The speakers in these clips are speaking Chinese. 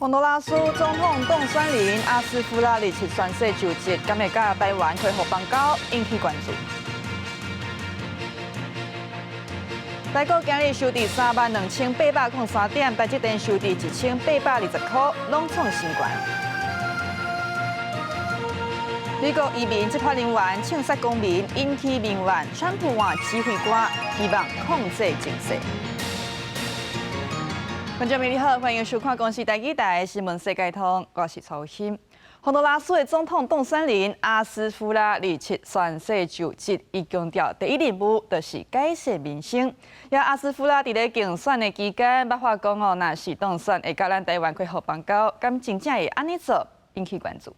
洪都拉斯总统董选人阿斯夫拉日前宣誓就职，今日甲台湾开放邦交，引起关注。台股今日收伫32803点，台积电收伫1820块，拢创新高。美国移民执法人员枪杀公民，引起民怨，川普换指挥官，希望控制情势。观众朋友你好，欢迎收看公视台记台新闻世界通，我是曹欣。洪都拉斯的总统董选人阿斯夫拉日前宣誓就职，伊强调第一任务就是改善民生。也阿斯夫拉伫咧竞选的期间，捌话讲哦，若是当选会甲咱台湾开放邦交，敢真正会安尼做，引起关注。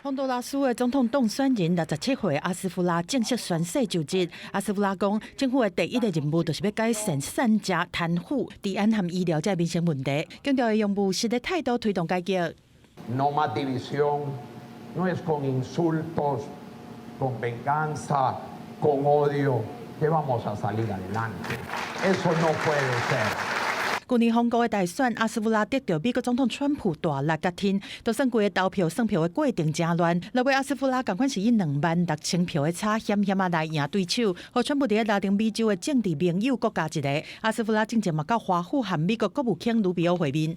洪都拉斯的总统当选人67岁阿斯夫拉正式宣誓就职。阿斯夫拉讲，政府的第一个任务就是要改善产假、贪腐、治安和医疗这民生问题，强调会用务实的态度推动改革。No más división, no es con insultos, con venganza, con odio que vamos a salir adelante. Eso no puede ser. 去年风高的大选，阿斯夫拉得到美国总统川普大力加天，都算过的投票算票的过程真乱。落尾阿斯夫拉同款是以26000票的差，险险来赢对手，和川普伫拉丁美洲的政治盟友各加一个。阿斯夫拉正正嘛到华府和美国国务卿卢比奥会面。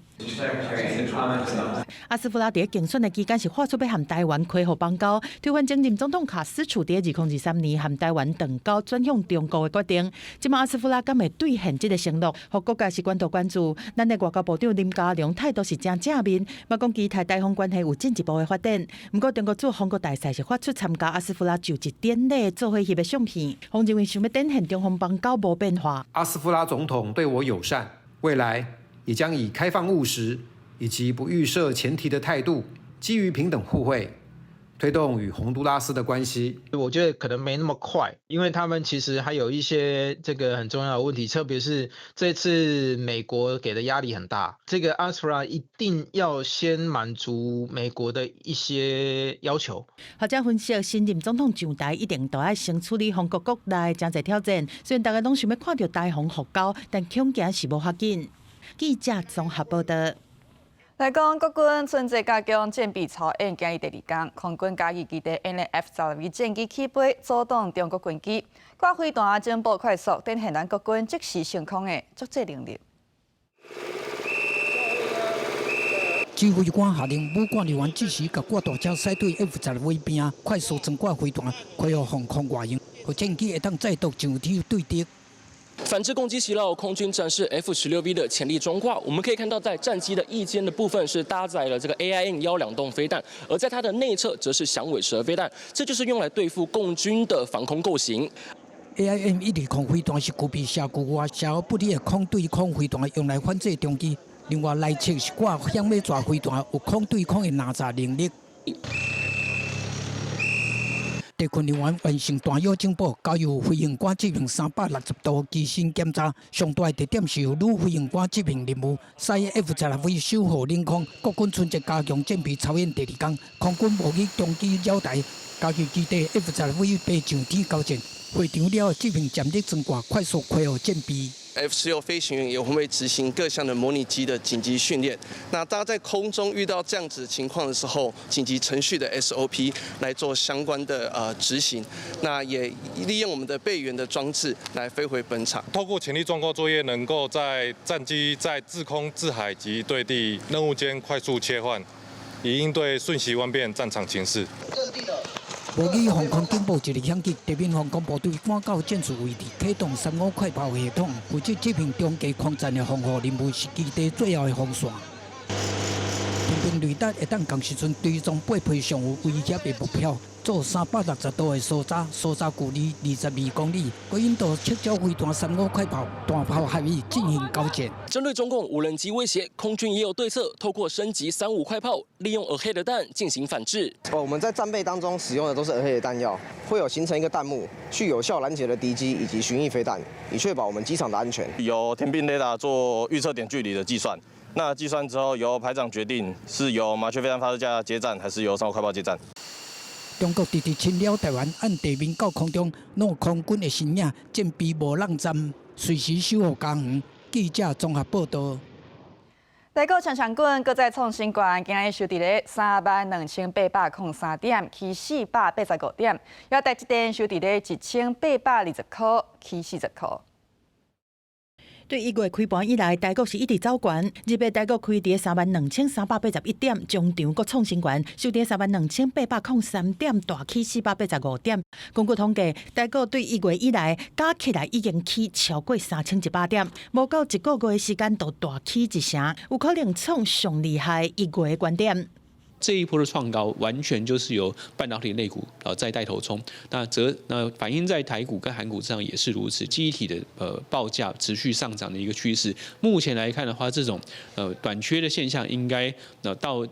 阿斯夫拉伫竞选的期间是发出要和台湾开放邦交，推翻前任总统卡斯楚伫2023年和台湾断交转向中国的决定。即马阿斯夫拉敢会兑现这个承诺，和国家是关注。咱的外交部长林佳龙态度是真正面，嘛讲期待台方关系有进一步的发展。不过中国驻韩国大使是发出参加阿斯夫拉就职典礼做会翕的相片，洪认为想要展现中方邦交无变化。阿斯夫拉总统对我友善，未来也将以开放务实以及不预设前提的态度，基于平等互惠，推动与洪都拉斯的关系。我觉得可能没那么快，因为他们其实还有一些这个很重要的问题，特别是这次美国给的压力很大，这个阿斯夫拉一定要先满足美国的一些要求。学者分析，新任总统上台一定都要先处理韩国国内真侪挑战，虽然大家拢想要看到台韩复交，但恐惊是无法紧。记者综合报道。来讲，国军春节加强战备操演今日第2天，空军嘉义基地 NF-12战机起飞，阻挡中国军机，挂飞弹进步快速，展现咱国军即时升空的作战能力。指挥官下令武官人员即时甲挂大车驶对 F-12边，快速装挂飞弹，开予防空外用，互战机会当再度上天对敌。反制攻击袭扰，空军展示 F-16V 的潜力装挂。我们可以看到，在战机的翼尖的部分是搭载了这个 AIM-12洞飞弹，而在它的内侧则是响尾蛇飞弹，这就是用来对付共军的防空构型。AIM-120飞弹是具备射距外、射后不利的空对空飞弹，用来反制中机。另外，内侧是挂响尾蛇飞弹，有空对空的拿炸能力。地勤人员完成弹药警报，交由飞行官执行360度机身检查。上大的特点是由女飞行官执行任务，使 F-12守护领空。国军春节加强战备操演第2天，空军模拟中机绕台，嘉义基地 F-12飞上天交战。会场了执行战力增挂，快速开予战备。F-16飞行员也会执行各项的模拟机的紧急训练。那大家在空中遇到这样子情况的时候，紧急程序的 SOP 来做相关的执行。那也利用我们的备援的装置来飞回本场。透过潜力装挂作业，能够在战机在自空、自海及对地任务间快速切换，以应对瞬息万变战场情势。模拟防空警报一日响起，地面防空部队赶到战术位置，启动35快炮系统，负责执行中继空战的防护任务，是基地最后的防线。天兵雷达会当同时阵追踪8批上有威胁的目标，做360度的搜查，搜查距离22公里，可引导赤脚飞弹35快炮、弹炮合意进行交战。针对中共无人机威胁，空军也有对策，透过升级35快炮，利用耳黑的弹进行反制。我们在战备当中使用的都是耳黑的弹药，会有形成一个弹幕，去有效拦截了敌机以及巡弋飞弹，以确保我们机场的安全。由天兵雷达做预测点距离的计算。那计算之后，由排长决定是由麻雀飞弹发射架接战，还是由35快炮接战。中国直直侵扰台湾，按地面到空中，弄空军的身影，战备无浪站，随时守护家园。记者综合报道。台股强强滚，搁再创新高，今日收伫咧32803点，起485点，也台积电收伫咧1820块，起40块。对1月开盘以来，台股是一直走悬，日月台股开伫32381点，中场搁创新高，收伫32803点，大起485点。根据统计，台股对1月以来加起来已经起超过3100点，无到1个月时间就大起1成，有可能创上厉害1月的高点。这一波的创高完全就是由半导体类股在带头冲，那反映在台股跟韩股上也是如此，记忆体的报价持续上涨的一个趋势。目前来看的话，这种短缺的现象应该到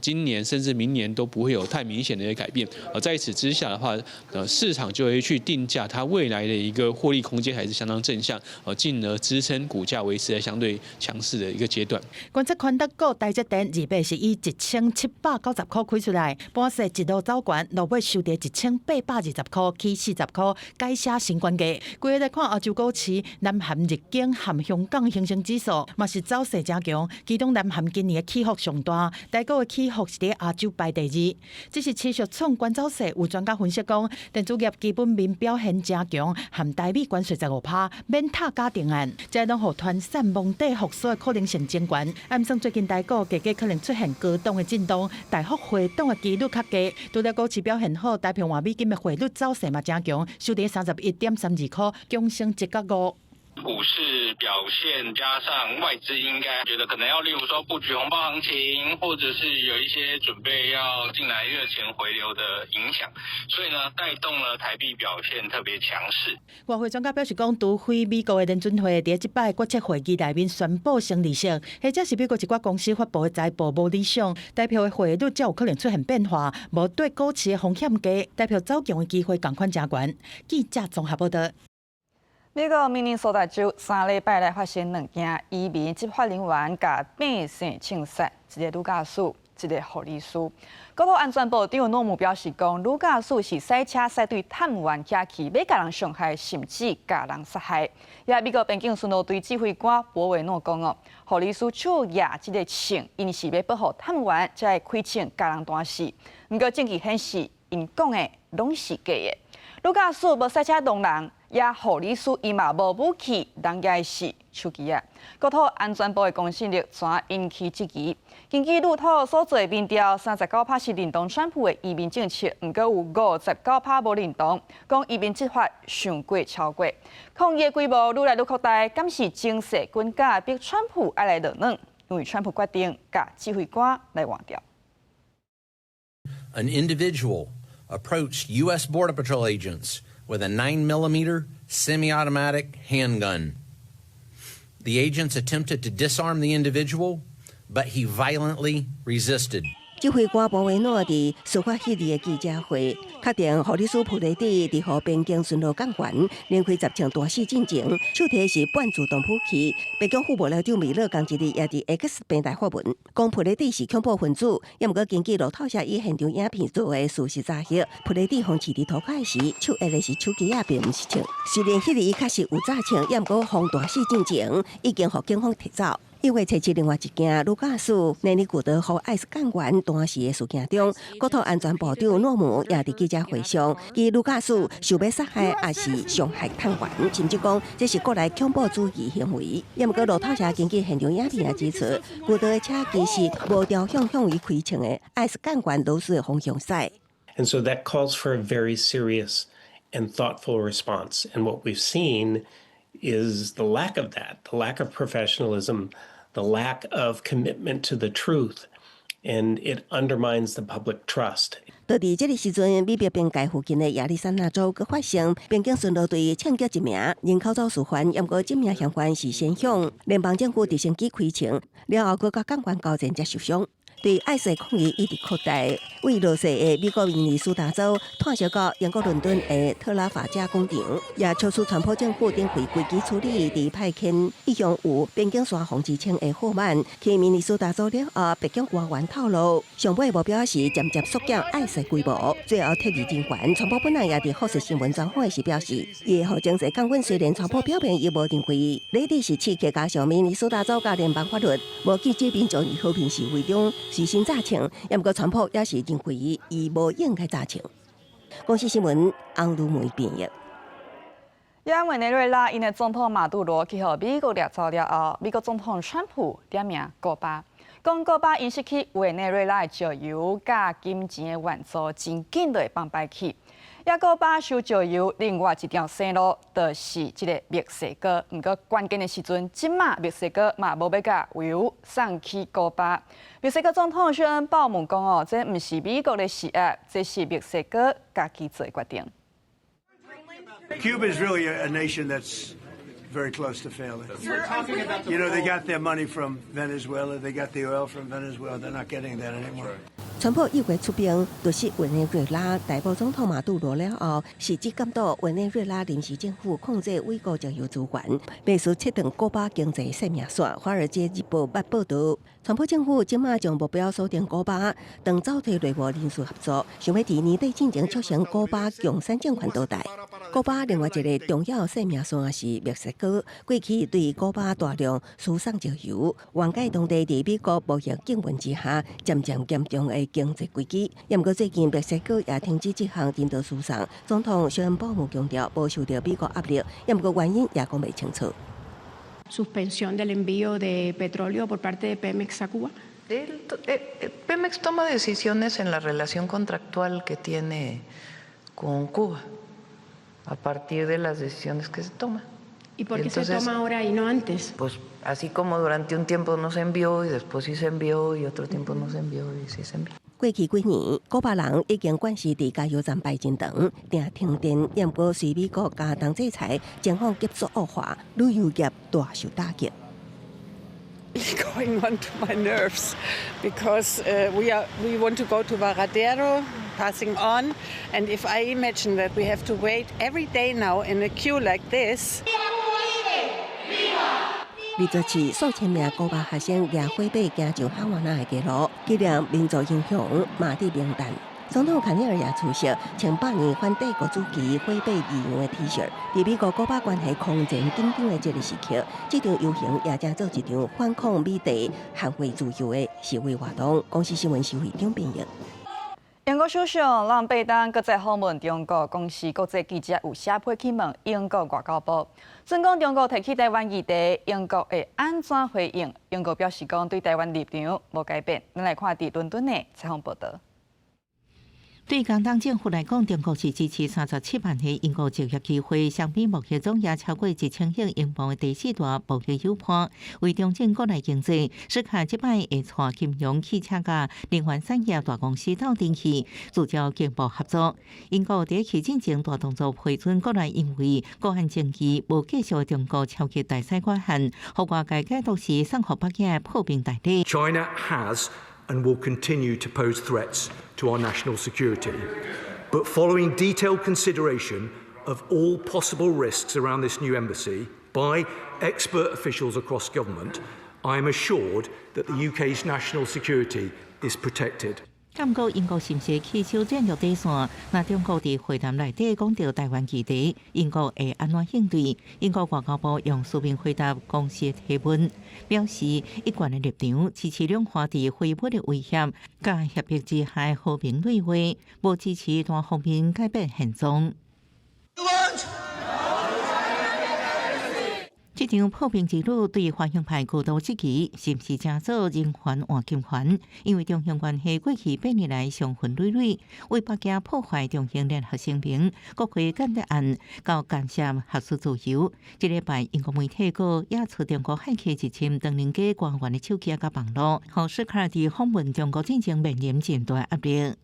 今年甚至明年都不会有太明显的一个改变。在此之下的话，市场就会去定价它未来的一个获利空间还是相当正向，进而支撑股价维持在相对强势的一个阶段。观察宽达股台积电日月是以1790块开出来，盘势一路走悬，落尾收伫1820块，起40块，改写新高价。规个来看亚洲股市，南韩、日经含香港恒生指数嘛是走势正强，其中南韩今年的起伏上大，台股起伏是伫亚洲排第2，只是持续创关走势。有专家分析讲，电子业基本面表现正强，含台币关税15%，免塔加定案，这拢互团散蒙底复苏的可能性增悬。暗算最近台股价格可能出现高档的震动，大幅回档的几率较低。除了股市表现好，台币换美金的汇率走势嘛正强，收伫31.32块，强升1.5。股市表现加上外资应该觉得可能要例如说布局红包行情，或者是有一些准备要进来热钱回流的影响，所以呢带动了台币表现特别强势。外汇专家表示讲，除非美国的联准会伫即摆决策会议内面宣布升利息，或者是美国一寡公司发布的财报无理想，代表的汇率才有可能出现变化，无对股市的风险低，代表走强的机会同款加悬。记者综合报道。美国明尼苏达州3礼拜来发生2件移民执法人员甲百姓枪杀，一个女驾驶，一个护理师。国土安全部长诺姆表示讲，女驾驶是赛车赛队探员下去，要甲人伤害，甚至甲人杀害。也美国边境巡逻队指挥官博维诺讲哦，护理师手举这个枪，因是要保护探员，才会开枪甲人断死。不过证据显示，因讲的拢是假的。女驾驶无赛车动人。也护理师伊嘛无武器，人也是手机啊。国土安全部的公信力全引起质疑。根据路透所做民调，39%是认同川普的移民政策，毋过有59%无认同，讲移民执法上过超过。抗议规模愈来愈扩大，敢是情势军家逼川普爱来落软？因为川普决定甲指挥官来换掉。An individual approached U.S. Border Patrol agents with a 9mm semi-automatic handgun. The agents attempted to disarm the individual, but he violently resisted. 指挥官博维诺伫司法系列的记者会，确定护理师普雷蒂伫和边境巡逻港员连开10枪大死进前，手提是半自动武器。白宫副幕僚长米勒同一日也伫 X 平台发文，讲普雷蒂是恐怖分子。也毋过根据路透社以现场影片做的事实查核，普雷蒂放饲伫涂骹时，手握的是手机啊，并毋是枪。虽然迄日伊确实有炸枪，也毋过防大死进前已经互警方提走。1月7日，另外一件女驾驶内尼古德和艾斯干员断死的事件中，国土安全部长诺姆也伫记者会上，其女驾驶想要杀害也是伤害探员，甚至讲这是国内恐怖主义行为。也毋过路透社根据现场影片也指出，古德的车其实无朝向于开枪的艾斯干员老师的方向驶。And so that calls for a very serious and thoughtful response. And what we've seen is the lack of that, the lack of professionalism, the lack of commitment to the truth, and it undermines the public trust. 就伫这个时阵，美国边界附近的亚利桑那州，佮发生边境巡逻队枪击一名人口走私犯，也毋过这名嫌犯是先向联邦政府直升机开枪，了后佮甲港员交战才受伤。对爱世抗议一直扩大。为落实的美国明尼苏达州探索到英国伦敦的特拉法加工厂，也促使川普政府展开危机处理，伫派遣一向有边境线防之称的货曼去明尼苏达州了后，北京官员透露，上尾目标是渐渐缩减爱世规模，最后脱离政权。川普本人也伫福斯新闻专访时表示，伊的后经济降温虽然川普表明伊无认为内地是刺激加上明尼苏达州甲联邦法律，无禁止民众伫和平示威中随身炸枪，也不过川普也是认为伊无应该炸枪。公司新闻安鲁梅编译。委内瑞拉因的总统马杜罗去互美国掠走了后，美国总统川普点名古巴，讲古巴因失去委内瑞拉的石油甲金钱的援助，真紧就会崩败去。也古巴收石油另外一条线路，就是这个墨西哥。不过关键的时阵，即马墨西哥嘛无要甲油送去古巴。墨西哥总统宣恩鲍姆讲哦，这唔是美国的施压，这是墨西哥家己做决定。Cuba is really a nation that's very close to failing. You know, they got their money from Venezuela, they got the oil from Venezuela, they're not getting that anymore. 川普一月出兵夺悉委内瑞拉逮捕总统马杜罗了后，实质监督委内瑞拉临时政府控制美国石油资源，秘书切断古巴经济生命线。《华尔街日报》报道，川普政府即马将目标锁定古巴，当走退内部人事合作，想要伫年底进前促成古巴共产政权倒台。古巴另外一个重要生命线是墨西哥，过去对古巴大量输送石油，援解当地伫美国贸易禁运之下，渐渐严重的经济危机。也毋过最近墨西哥也停止这项人道输送，总统小恩鲍姆强调无受到美国压力，也毋过原因也讲未清楚。Suspensión del envío de petróleo por parte de Pemex a Cuba. Pemex toma decisiones en la relación contractual que tiene con Cuba a partir de las decisiones que se toman. ¿Y por qué se toma ahora y no antes? Pues así como durante un tiempo no se envió y después sí se envió y otro tiempo no se envió y sí se envió. 过去几年，古巴人已经管是伫加油站排真长，定停电，也毋过随美国加重制裁，情况急速恶化，旅游业大受打击。Going on to my nerves because we want to go to Varadero, passing on, and if I imagine that we have to wait every day now in a queue like this. 27数千名古巴学生举火把行上哈瓦那的街路，纪念民族英雄马蒂名单。总统卡尼尔也出席，穿百年反帝国主义火把义勇的 T 恤。伫美国古巴关系空前紧张的这个时刻，这场游行也正做一场反抗美帝、捍卫自由的示威活动。公司新闻协会张编译。英国首相让拜登搁再访问中国，公司国际记者有写批去问英国外交部，准讲中国提起台湾议题，英国会安怎回应？英国表示讲对台湾立场无改变。咱来看伫伦敦的采访报道。对工党政府来讲，中国是支持37万个英国就业机会，相比目前总额超过1000亿英镑的第四大贸易伙伴，为中正国内经济，适合即摆会带金融、汽车甲能源产业大公司斗阵去，聚焦经贸合作。英国第一期进行大动作批准国内因为国安政治无继续中国超级大使馆限，互外界解读是送互北京破冰大礼。China has and will continue to pose threats to our national security. But following detailed consideration of all possible risks around this new embassy by expert officials across government, I am assured that the UK's national security is protected. 感觉英国是毋是去修战略底线？那中国伫会谈内底讲到台湾议题，英国会安怎应对？英国外交部用书面回答公司的提问，表示一贯的立场支持两方伫恢复的威胁、甲协议之下和平对话，无支持单方面改变现状。这场破冰之旅对反向派高度质疑，是毋是正做人权换金权？因为中英关系过去8年来伤痕累累，为北京破坏中英联合声明、国会间谍案，到干涉核数自由。这礼拜英国媒体个也出中国海峡入侵当年嘅官员的手机甲网络，互斯卡蒂访问中国进行面临渐大压力。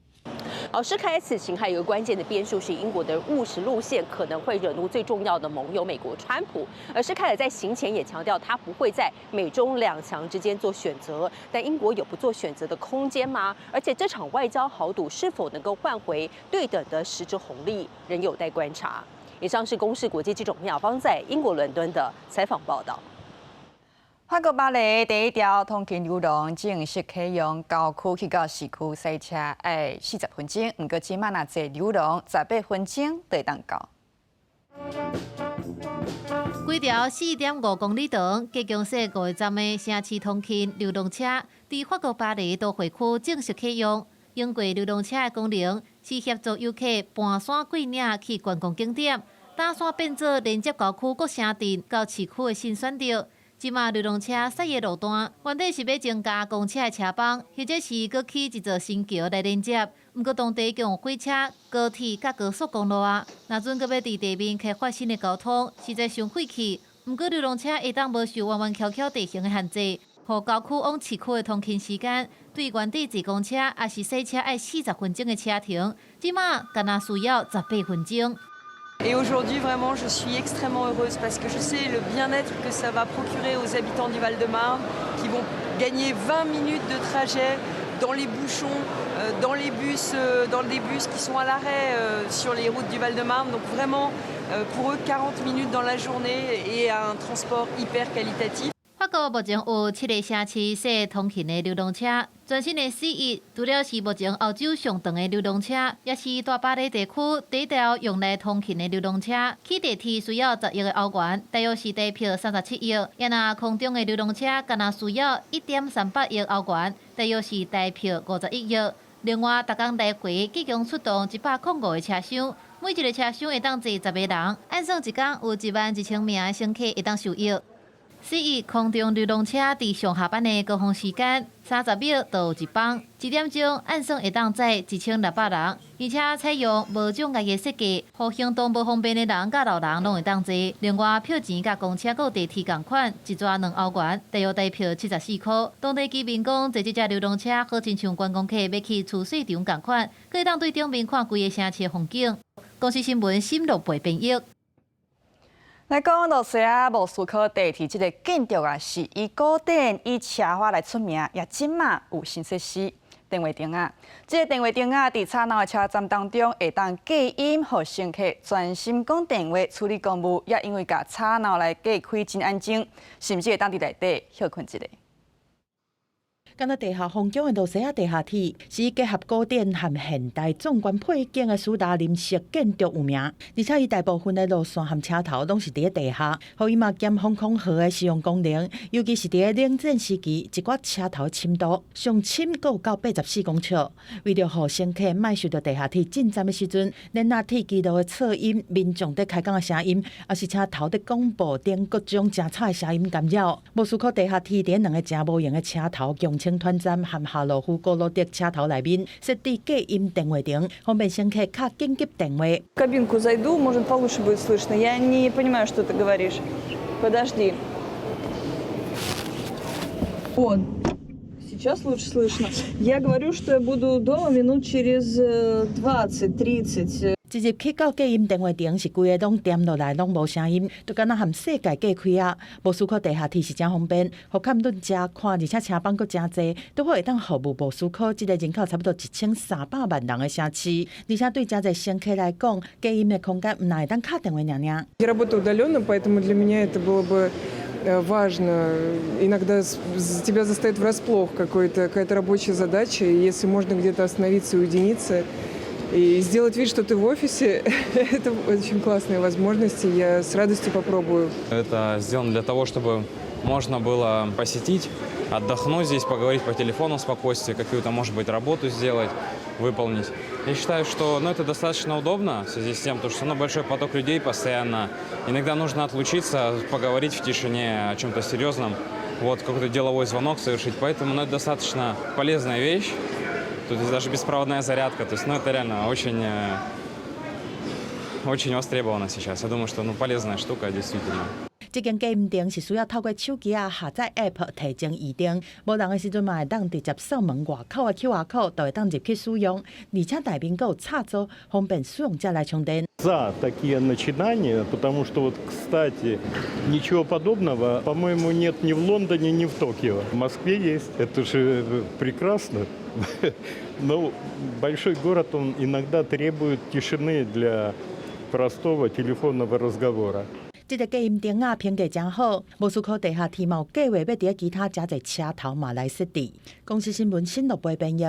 施凯此行还有一个关键的变数是英国的务实路线可能会惹怒最重要的盟友美国川普。而施凯尔在行前也强调，他不会在美中两强之间做选择。但英国有不做选择的空间吗？而且这场外交豪赌是否能够换回对等的实质红利，仍有待观察。以上是公视国际记者洪雅芳在英国伦敦的采访报道。法国巴黎第一条通勤流动正式启用，郊区去到市区塞车要40分钟，不过即马若坐流动18分钟就会当到。规条4.5公里长、加强式5个站的城市通勤流动车，伫法国巴黎都会区正式启用。用过流动车的功能是协助游客盘山过岭去观光景点，打算变做连接郊区各城镇到市区的新选择。即马流动车驶的路段，原底是要增加公车的车帮，或者是搁起一座新桥来连接。不过当地共有火车、高铁甲高速公路啊，若准搁要伫地面开发新的交通，实在伤费气。不过流动车会当无受弯弯翘翘地形的限制，互郊区往市区的通勤时间，对原底坐公车也是洗车要40分钟的车程，即马干那需要18分钟。Et aujourd'hui, vraiment, je suis extrêmement heureuse parce que je sais le bien-être que ça va procurer aux habitants du Val-de-Marne qui vont gagner 20 minutes de trajet dans les bouchons, dans les bus, dans des bus qui sont à l'arrêt sur les routes du Val-de-Marne. Donc vraiment, pour eux, 40 minutes dans la journée et un transport hyper qualitatif. 法国目前有7个城市设通勤的流动车，全新的C1除了是目前欧洲上长的流动车，也是大巴黎地区第一条用来通勤的流动车。起地铁需要10亿的欧元，大约是地票37亿；也那空中的流动车，干那需要1.38亿欧元，大约是地票51亿。另外，逐工来回计共出动105个车厢，每一个车厢会当坐10个人，按算一工有11000名的乘客会当受益。C1空中流动车伫上下班的高峰时间，30秒到一班，1点钟按算会当载1600人，而且采用无障碍的设计，互行动无方便的人甲老人拢会当坐。另外，票钱甲公车佮地铁同款，一抓2欧元，大约台票74块。当地居民讲，坐这只流动车好亲像观光客要去厝市场同款，可以当对顶面看规个城市的风景。公视新闻新路陪编译。来讲，罗西亚莫斯科地铁这个建筑啊，是以古典以车花来出名，也即马有新设施电话亭啊。这个电话亭啊，伫吵闹的车站当中，会当隔音，互乘客专心讲电话、处理公务，也因为甲吵闹来隔开真安静，甚至会当伫内底休困一下。敢若地下风景的罗西亚地下铁，是结合古典和现代壮观配景的苏达临式建筑有名，而且伊大部分的路线和车头拢是伫地下，互伊嘛兼防空壕的使用功能。尤其是伫冷战时期，一寡车头深度上深阁有到84公尺。为了互乘客莫受到地下铁进站的时阵，连那铁机路的噪音、民众在开讲的声音，也是车头的广播等各种真吵的声音干扰。莫斯科地下铁伫2个真无用的车头共青团站和夏洛夫哥罗德车头内面设置隔音电话亭，方便乘客敲紧急电话。В кабинку зайду, может, получше будет слышно. Я не понимаю, что ты говоришь. Подожди. Вот. Сейчас лучше слышно. Я говорю, что я буду дома минут через 20-30. 一入去到隔音电话亭，是规个拢点落来，拢无声音，就敢若和世界隔开啊！莫斯科地下铁是真方便，互看论真看，而且车帮阁真济，都会当服务莫斯科这个人口差不多1300万人的城市，而且对真济乘客来讲，隔音的空间唔会当敲电话尔尔。Я работаю удаленно, поэтому для меня это было бы важно. Иногда тебя застает врасплох какая-то рабочая задача, и если можно где-то остановиться и уединиться, и сделать вид, что ты в офисе, это очень классная возможность, и я с радостью попробую. Это сделано для того, чтобы можно было посетить, отдохнуть здесь, поговорить по телефону в спокойствии, какую-то, может быть, работу сделать, выполнить. Я считаю, что это достаточно удобно в связи с тем, что большой поток людей постоянно. Иногда нужно отлучиться, поговорить в тишине о чем-то серьезном, какой-то деловой звонок совершить. Поэтому это достаточно полезная вещь. Тут есть даже беспроводная зарядка. То есть, это реально очень востребовано сейчас. Я думаю, что полезная штука, действительно. 这间加音亭是需要透过手机下载 App 提前预定，无人的时阵嘛会当直接扫门外口的 QR code， 就会当入去使用，而且内面还有插座，方便使用者来充电。 За такие начинания, потому что вот, кстати, ничего подобного, по-моему, нет ни в Лондоне, ни в Токио. В Москве есть, это же прекрасно. Но большой город, он иногда требует тишины для простого телефонного разговора. 这个隔音灯啊，评价真好。莫斯科地下铁嘛有计划要伫其他遮侪车头嘛来设置。公司新闻新录播编译。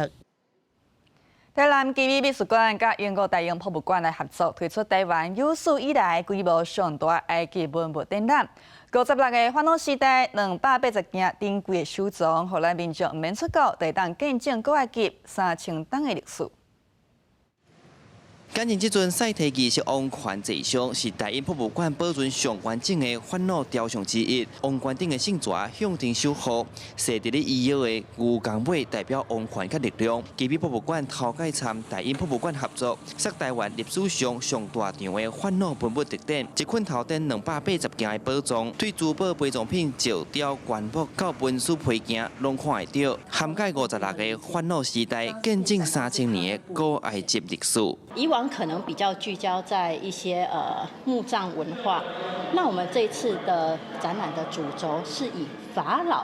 台南基美美术馆甲英国大英博物馆来合作，推出台湾有史以来规模上大埃及文物展览。56个烦恼时代280件珍贵的收藏，互咱民众毋免出国，就当见证古埃及3000年的历史。 今年这尊赛提记是王权坐像，是大英博物馆保存上完整的烦恼雕像之一。王冠顶的圣蛇向天守护，设伫咧衣腰的牛角尾代表王权甲力量。基美博物馆头届参大英博物馆合作，设台湾历史上上大场的烦恼文物特展，一捆头顶280件的宝藏，对珠宝陪葬品、石雕、原木到文书配件，拢看会到，涵盖56个烦恼时代，见证3000年的古埃及历史。以往可能比较聚焦在一些墓葬文化，那我们这次的展览的主轴是以法老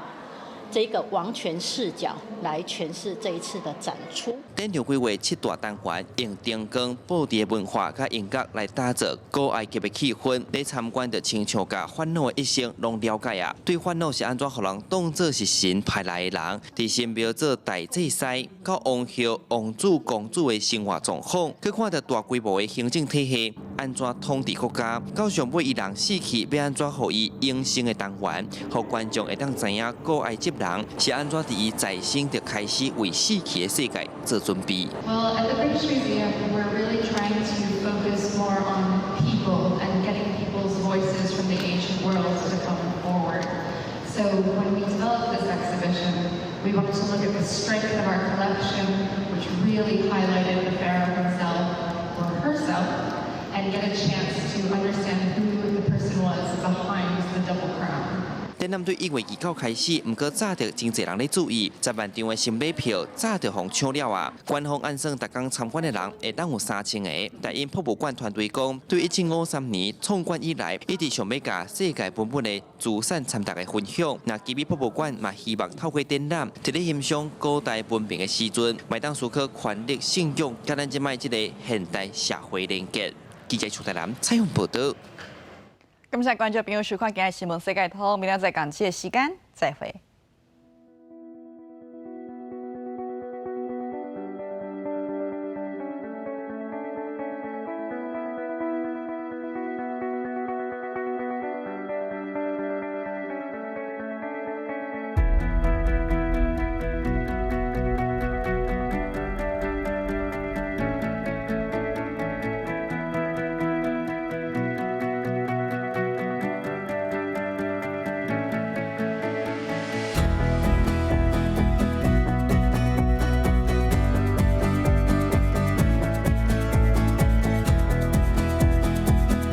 这个王权视角来诠释这一次的展出。展场规划7大单元，用灯光、布置文化甲音乐来打造古埃及的气氛。来参观的亲像甲烦恼的一生拢了解啊，对烦恼是安怎互人当作是神派来的人，伫神庙做大祭司，到王后、王子、公主的生活状况，去看到大规模的行政体系安怎统治国家，到上尾伊人死去要安怎互伊永生的单元，互观众会当知影古埃及人是安怎伫伊在生就开始为死去的世界做准备。Well, at the British Museum, we're really trying to focus more on people and getting people's voices from the ancient world to come forward. So when we developed this exhibition, we wanted to look at the strength of our collection, which really highlighted the pharaoh himself or herself, and get a chance to understand who the person was behind the double crown. 展览对1月2号开始，不过早着真侪人咧注意，10万张的新买票早着互抢了啊！官方按算，逐工参观的人会当有3000个。大英博物馆团队讲，对1753年创馆以来，一直想要甲世界文物的资产参大家分享。那基美博物馆嘛，希望透过展览，一咧欣赏古代文明的时阵，麦当思考权力、信用，甲咱即摆即个现代社会连结。记者邱台南采访报道。感谢观众朋友收看今日新闻世界通，明天再讲这时间再会。